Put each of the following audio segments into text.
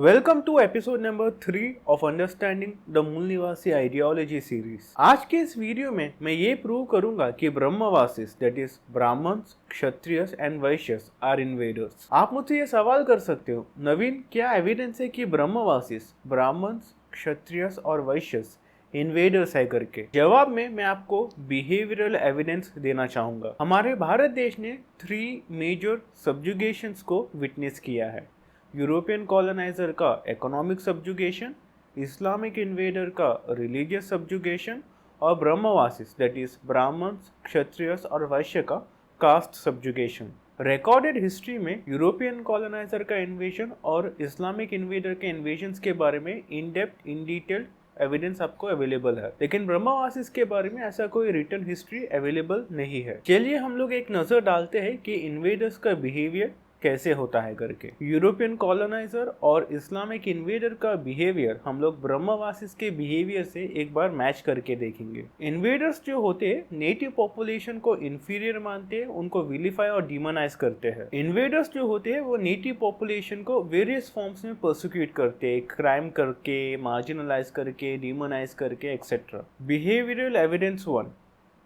Welcome to episode number 3 of understanding the मूल निवासी ideology series. आज के इस वीडियो में मैं ये प्रूव करूंगा कि Brahmavasis that is Brahmins, Kshatriyas and Vaishyas are invaders. आप मुझसे ये सवाल कर सकते हो, नवीन क्या एविडेंस है कि ब्रह्मवासिस, ब्राह्मण्स, क्षत्रियस और वैश्यस इन्वेडर्स है करके? जवाब में मैं आपको बिहेवियरल एविडेंस देना चाहूंगा। हमारे भारत देश ने 3 मेजर सब्जुगेशंस को विटनेस किया है। यूरोपियन कॉलोनाइजर का इकोनॉमिक सब्जुगेशन, इस्लामिक इन्वेडर का रिलीजियस सब्जुगेशन और ब्रह्मवासिस दैट इज ब्राह्मण्स, क्षत्रियस और वैश्य का कास्ट सब्जुगेशन। रिकॉर्डेड हिस्ट्री में यूरोपियन कॉलोनाइजर का इन्वेजन और इस्लामिक इन्वेडर के इन्वेजन के बारे में in depth in detail evidence आपको अवेलेबल है, लेकिन ब्रह्मवासिस के बारे में ऐसा कोई रिटर्न हिस्ट्री अवेलेबल नहीं है। चलिए हम लोग एक नजर डालते हैं कि इन्वेडर्स का बिहेवियर कैसे होता है करके। यूरोपियन कॉलोनाइजर और इस्लामिक इन्वेडर का बिहेवियर हम लोग ब्रह्मवासिस के बिहेवियर से एक बार मैच करके देखेंगे। इन्वेडर्स जो होते हैं नेटिव पॉपुलेशन को इंफीरियर मानते हैं, उनको विलिफाई और डिमोनाइज करते हैं। इन्वेडर्स जो होते हैं वो नेटिव पॉपुलेशन को वेरियस फॉर्म्स में प्रोसिक्यूट करते हैं, क्राइम करके, मार्जिनलाइज करके, डिमोनाइज करके etcetera. Behavioural evidence 1,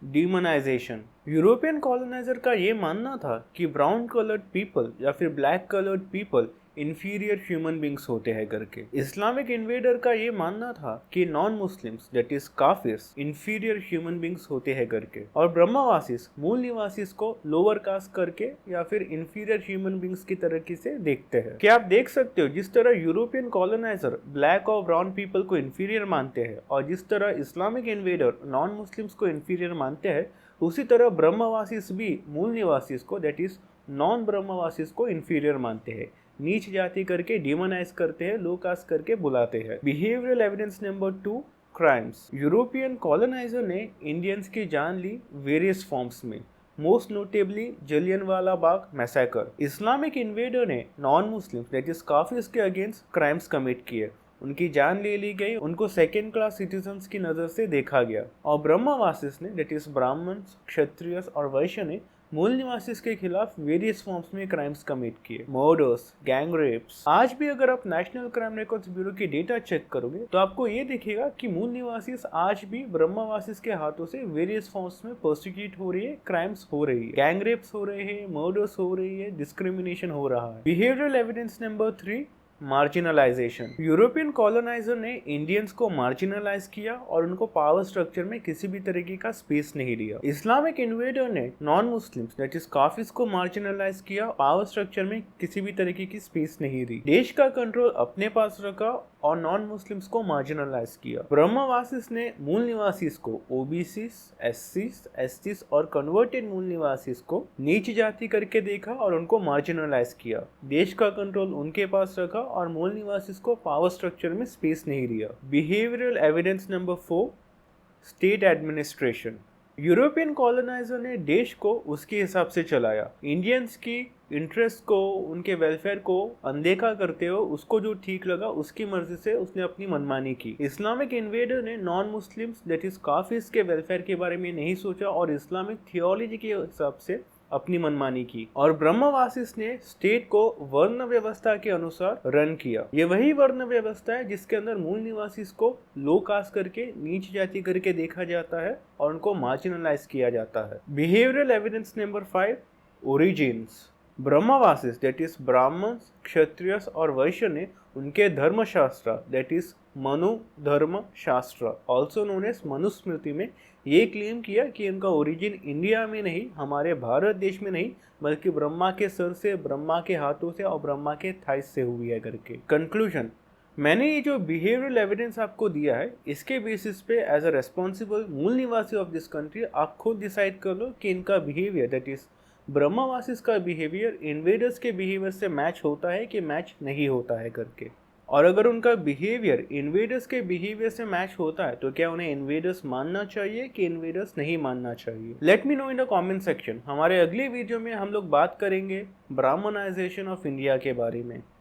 demonisation. European coloniser का ये मानना था कि ब्राउन कलर्ड पीपल या फिर black coloured people inferior human beings होते हैं करके। इस्लामिक इन्वेडर का ये मानना था कि नॉन मुस्लिम्स दैट इज काफिर्स इंफीरियर ह्यूमन बींग्स होते हैं करके। और ब्रह्मवासिस मूल निवासिस को लोअर कास्ट करके या फिर इंफीरियर ह्यूमन बींग्स की तरीके से देखते हैं। क्या आप देख सकते हो, जिस तरह यूरोपियन कॉलोनाइजर ब्लैक और ब्राउन पीपल को इंफीरियर मानते हैं और जिस तरह इस्लामिक इन्वेडर नॉन मुस्लिम्स को इंफीरियर मानते हैं, उसी तरह ब्रह्मवासिस भी मूल निवासिस को दैट इज नॉन ब्रह्मवासिस को इंफीरियर मानते हैं, नीच जाति करके डिमोनाइज करते हैं, लो कास्ट करके बुलाते हैं। Behavioural evidence number 2, crimes. European coloniser ने इंडियंस की जान ली वेरियस फॉर्म्स में, मोस्ट नोटेबली जलियनवाला बाग मैसेकर। इस्लामिक इन्वेडर ने non Muslims that is kafirs के अगेंस्ट क्राइम्स कमिट किए, उनकी जान ले ली गई, उनको सेकेंड क्लास सिटीजन्स की नज़र से देखा गया। और ब्रह्मवासिस ने दैट इज ब्राह्मण्स, क्षत्रियस और वैश्य ने मूल निवासिस के खिलाफ वेरियस फॉर्म्स में क्राइम्स कमिट किए, मर्डर्स, गैंग रेप्स। आज भी अगर आप नेशनल क्राइम रिकॉर्ड्स ब्यूरो की डेटा चेक करोगे तो आपको ये दिखेगा कि मूल निवासिस आज भी ब्रह्मवासिस के हाथों से वेरियस फॉर्म्स में प्रोसिक्यूट हो रही है, क्राइम्स हो रही है, गैंग रेप्स हो रहे हैं, मर्डर्स हो रही है, डिस्क्रिमिनेशन हो रहा है। Behavioural evidence number 3, marginalisation. European coloniser ने इंडियंस को मार्जिनलाइज किया और उनको पावर स्ट्रक्चर में किसी भी तरीके का स्पेस नहीं दिया। इस्लामिक इन्वेडर ने non Muslims that is kafirs को मार्जिनलाइज किया, पावर स्ट्रक्चर में किसी भी तरीके की स्पेस नहीं दी, देश का कंट्रोल अपने पास रखा और नॉन मुस्लिम्स को मार्जिनलाइज किया। ब्रह्मवासिस ने मूल निवासिस को ओबीसीस, एससीस, एसटीस और कन्वर्टेड मूल निवासिस को नीच जाति करके देखा और उनको मार्जिनलाइज किया, देश का कंट्रोल उनके पास रखा और मूल निवासिस को पावर स्ट्रक्चर में स्पेस नहीं दिया। Behavioural evidence number 4, state administration. European coloniser ने देश को उसके हिसाब से चलाया, इंडियंस की इंटरेस्ट को, उनके वेलफेयर को अनदेखा करते हो, उसको जो ठीक लगा उसकी मर्जी से उसने अपनी मनमानी की। इस्लामिक इन्वेडर ने non Muslims that is kafirs के वेलफेयर के बारे में नहीं सोचा और इस्लामिक थियोलॉजी के हिसाब से अपनी मनमानी की। और ब्रह्मवासिस ने स्टेट को वर्ण व्यवस्था के अनुसार रन किया। ये वही वर्ण व्यवस्था है जिसके अंदर मूल निवासिस को लो कास्ट करके, नीच जाति करके देखा जाता है और उनको मार्जिनलाइज किया जाता है। Behavioural evidence number 5, origins. Brahmavasis that is Brahmins, Kshatriyas और वैश्य ने उनके धर्मशास्त्र दैट इज मनु धर्म शास्त्र ऑल्सो नोन एज मनुस्मृति में ये क्लेम किया कि इनका ओरिजिन इंडिया में नहीं, हमारे भारत देश में नहीं, बल्कि ब्रह्मा के सर से, ब्रह्मा के हाथों से और ब्रह्मा के थाइस से हुई है करके। कंक्लूजन, मैंने ये जो बिहेवियरल एविडेंस आपको दिया है, इसके बेसिस पे एज अ रेस्पॉन्सिबल मूल निवासी ऑफ दिस कंट्री आप खुद डिसाइड कर लो कि इनका बिहेवियर दैट इज ब्रह्मवासिस का बिहेवियर इन्वेडर्स के बिहेवियर से मैच होता है कि मैच नहीं होता है करके। और अगर उनका बिहेवियर इन्वेडर्स के बिहेवियर से मैच होता है तो क्या उन्हें इन्वेडर्स मानना चाहिए कि इन्वेडर्स नहीं मानना चाहिए? Let me know in the comment section. हमारे अगले वीडियो में हम लोग बात करेंगे ब्राह्मणाइजेशन ऑफ इंडिया के बारे में।